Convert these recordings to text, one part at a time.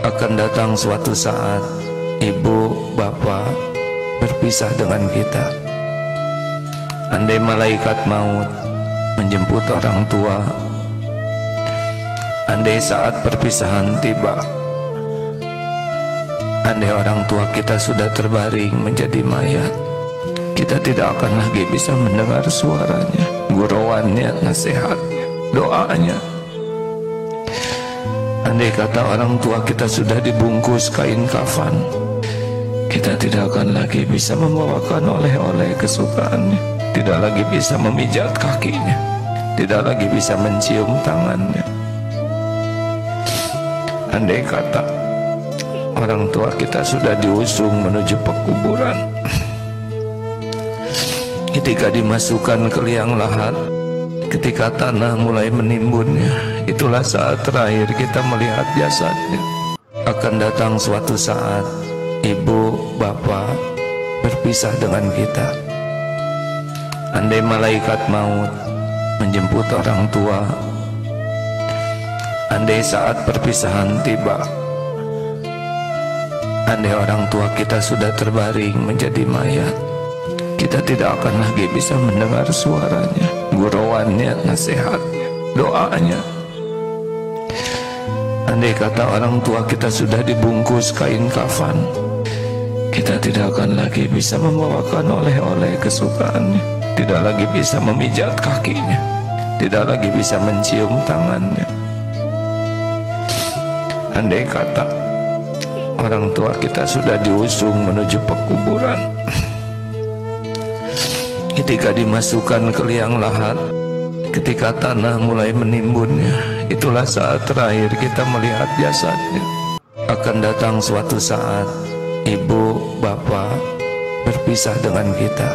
Akan datang suatu saat ibu, bapak berpisah dengan kita. Andai malaikat maut menjemput orang tua, andai saat perpisahan tiba, andai orang tua kita sudah terbaring menjadi mayat, kita tidak akan lagi bisa mendengar suaranya, gurauannya, nasihatnya, doanya. Andai kata orang tua kita sudah dibungkus kain kafan, kita tidak akan lagi bisa membawakan oleh-oleh kesukaannya, tidak lagi bisa memijat kakinya, tidak lagi bisa mencium tangannya. Andai kata orang tua kita sudah diusung menuju pekuburan, ketika dimasukkan ke liang lahat, ketika tanah mulai menimbunnya, itulah saat terakhir kita melihat jasadnya. Akan datang suatu saat ibu, bapak berpisah dengan kita. Andai malaikat maut menjemput orang tua, andai saat perpisahan tiba, andai orang tua kita sudah terbaring menjadi mayat, kita tidak akan lagi bisa mendengar suaranya, gurauannya, nasihatnya, doanya. Andai kata orang tua kita sudah dibungkus kain kafan, kita tidak akan lagi bisa membawakan oleh-oleh kesukaannya, tidak lagi bisa memijat kakinya, tidak lagi bisa mencium tangannya. Andai kata orang tua kita sudah diusung menuju pekuburan, ketika dimasukkan ke liang lahat, ketika tanah mulai menimbunnya, itulah saat terakhir kita melihat jasadnya. Akan datang suatu saat ibu, bapak berpisah dengan kita.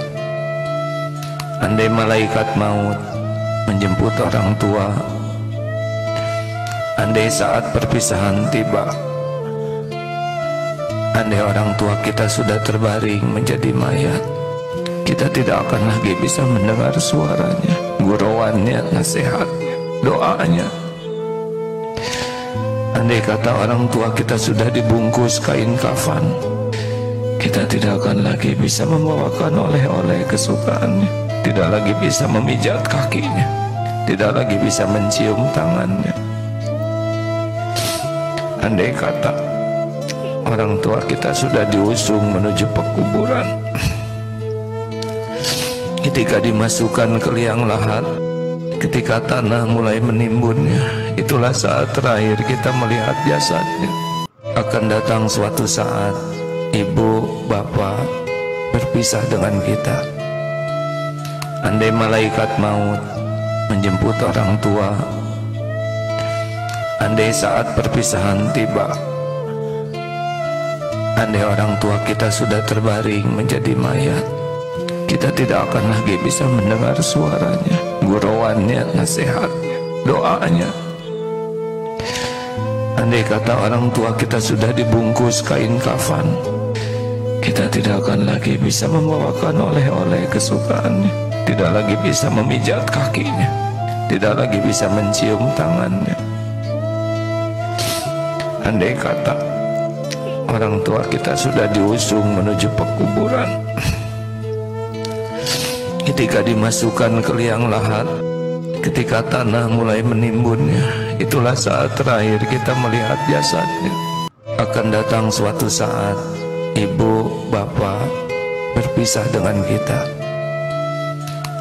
Andai malaikat maut menjemput orang tua, andai saat perpisahan tiba, andai orang tua kita sudah terbaring menjadi mayat, kita tidak akan lagi bisa mendengar suaranya, gurauannya, nasihatnya, doanya. Andai kata orang tua kita sudah dibungkus kain kafan, kita tidak akan lagi bisa membawakan oleh-oleh kesukaannya, tidak lagi bisa memijat kakinya, tidak lagi bisa mencium tangannya. Andai kata orang tua kita sudah diusung menuju pekuburan, ketika dimasukkan ke liang lahat, ketika tanah mulai menimbunnya, itulah saat terakhir kita melihat jasadnya. Akan datang suatu saat ibu, bapak berpisah dengan kita. Andai malaikat maut menjemput orang tua, andai saat perpisahan tiba, andai orang tua kita sudah terbaring menjadi mayat, kita tidak akan lagi bisa mendengar suaranya, gurauannya, nasihatnya, doanya. Andai kata orang tua kita sudah dibungkus kain kafan, kita tidak akan lagi bisa membawakan oleh-oleh kesukaannya, tidak lagi bisa memijat kakinya, tidak lagi bisa mencium tangannya. Andai kata orang tua kita sudah diusung menuju pekuburan, ketika dimasukkan ke liang lahat, ketika tanah mulai menimbunnya, itulah saat terakhir kita melihat jasadnya. Akan datang suatu saat ibu, bapak berpisah dengan kita.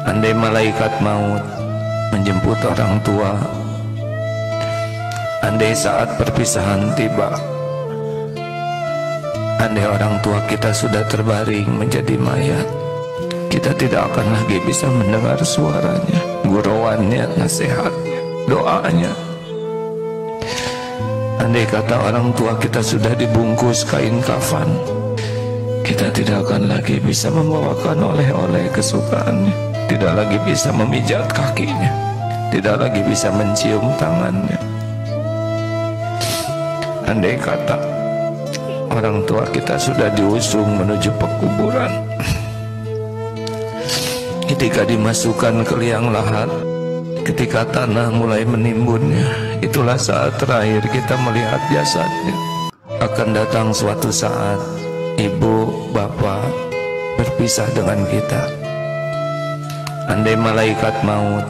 Andai malaikat maut menjemput orang tua, andai saat perpisahan tiba, andai orang tua kita sudah terbaring menjadi mayat, kita tidak akan lagi bisa mendengar suaranya, gurauannya, nasihatnya, doanya. Andai kata orang tua kita sudah dibungkus kain kafan, kita tidak akan lagi bisa membawakan oleh-oleh kesukaannya, tidak lagi bisa memijat kakinya, tidak lagi bisa mencium tangannya. Andai kata orang tua kita sudah diusung menuju pekuburan, ketika dimasukkan ke liang lahat, ketika tanah mulai menimbunnya, itulah saat terakhir kita melihat jasadnya. akan datang suatu saat ibu, bapak berpisah dengan kita. Andai malaikat maut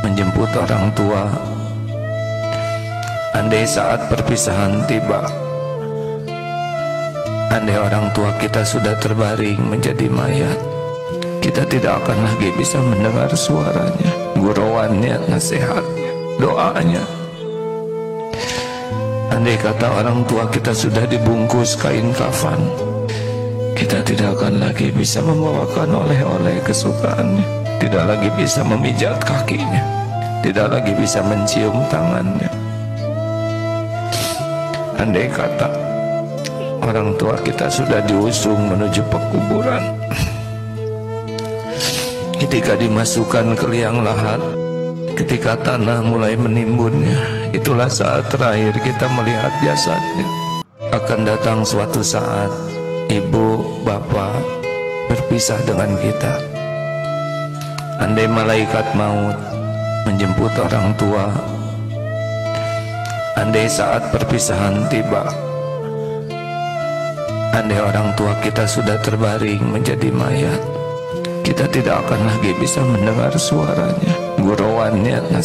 menjemput orang tua, andai saat perpisahan tiba, andai orang tua kita sudah terbaring menjadi mayat, kita tidak akan lagi bisa mendengar suaranya, gurauannya, nasihatnya, doanya. Andai kata orang tua kita sudah dibungkus kain kafan, kita tidak akan lagi bisa membawakan oleh-oleh kesukaannya, tidak lagi bisa memijat kakinya, tidak lagi bisa mencium tangannya. Andai kata orang tua kita sudah diusung menuju pekuburan, ketika dimasukkan ke liang lahat, ketika tanah mulai menimbunnya, itulah saat terakhir kita melihat jasadnya. Akan datang suatu saat ibu, bapak berpisah dengan kita. Andai malaikat maut menjemput orang tua, andai saat perpisahan tiba, andai orang tua kita sudah terbaring menjadi mayat, kita tidak akan lagi bisa mendengar suaranya, gurauannya.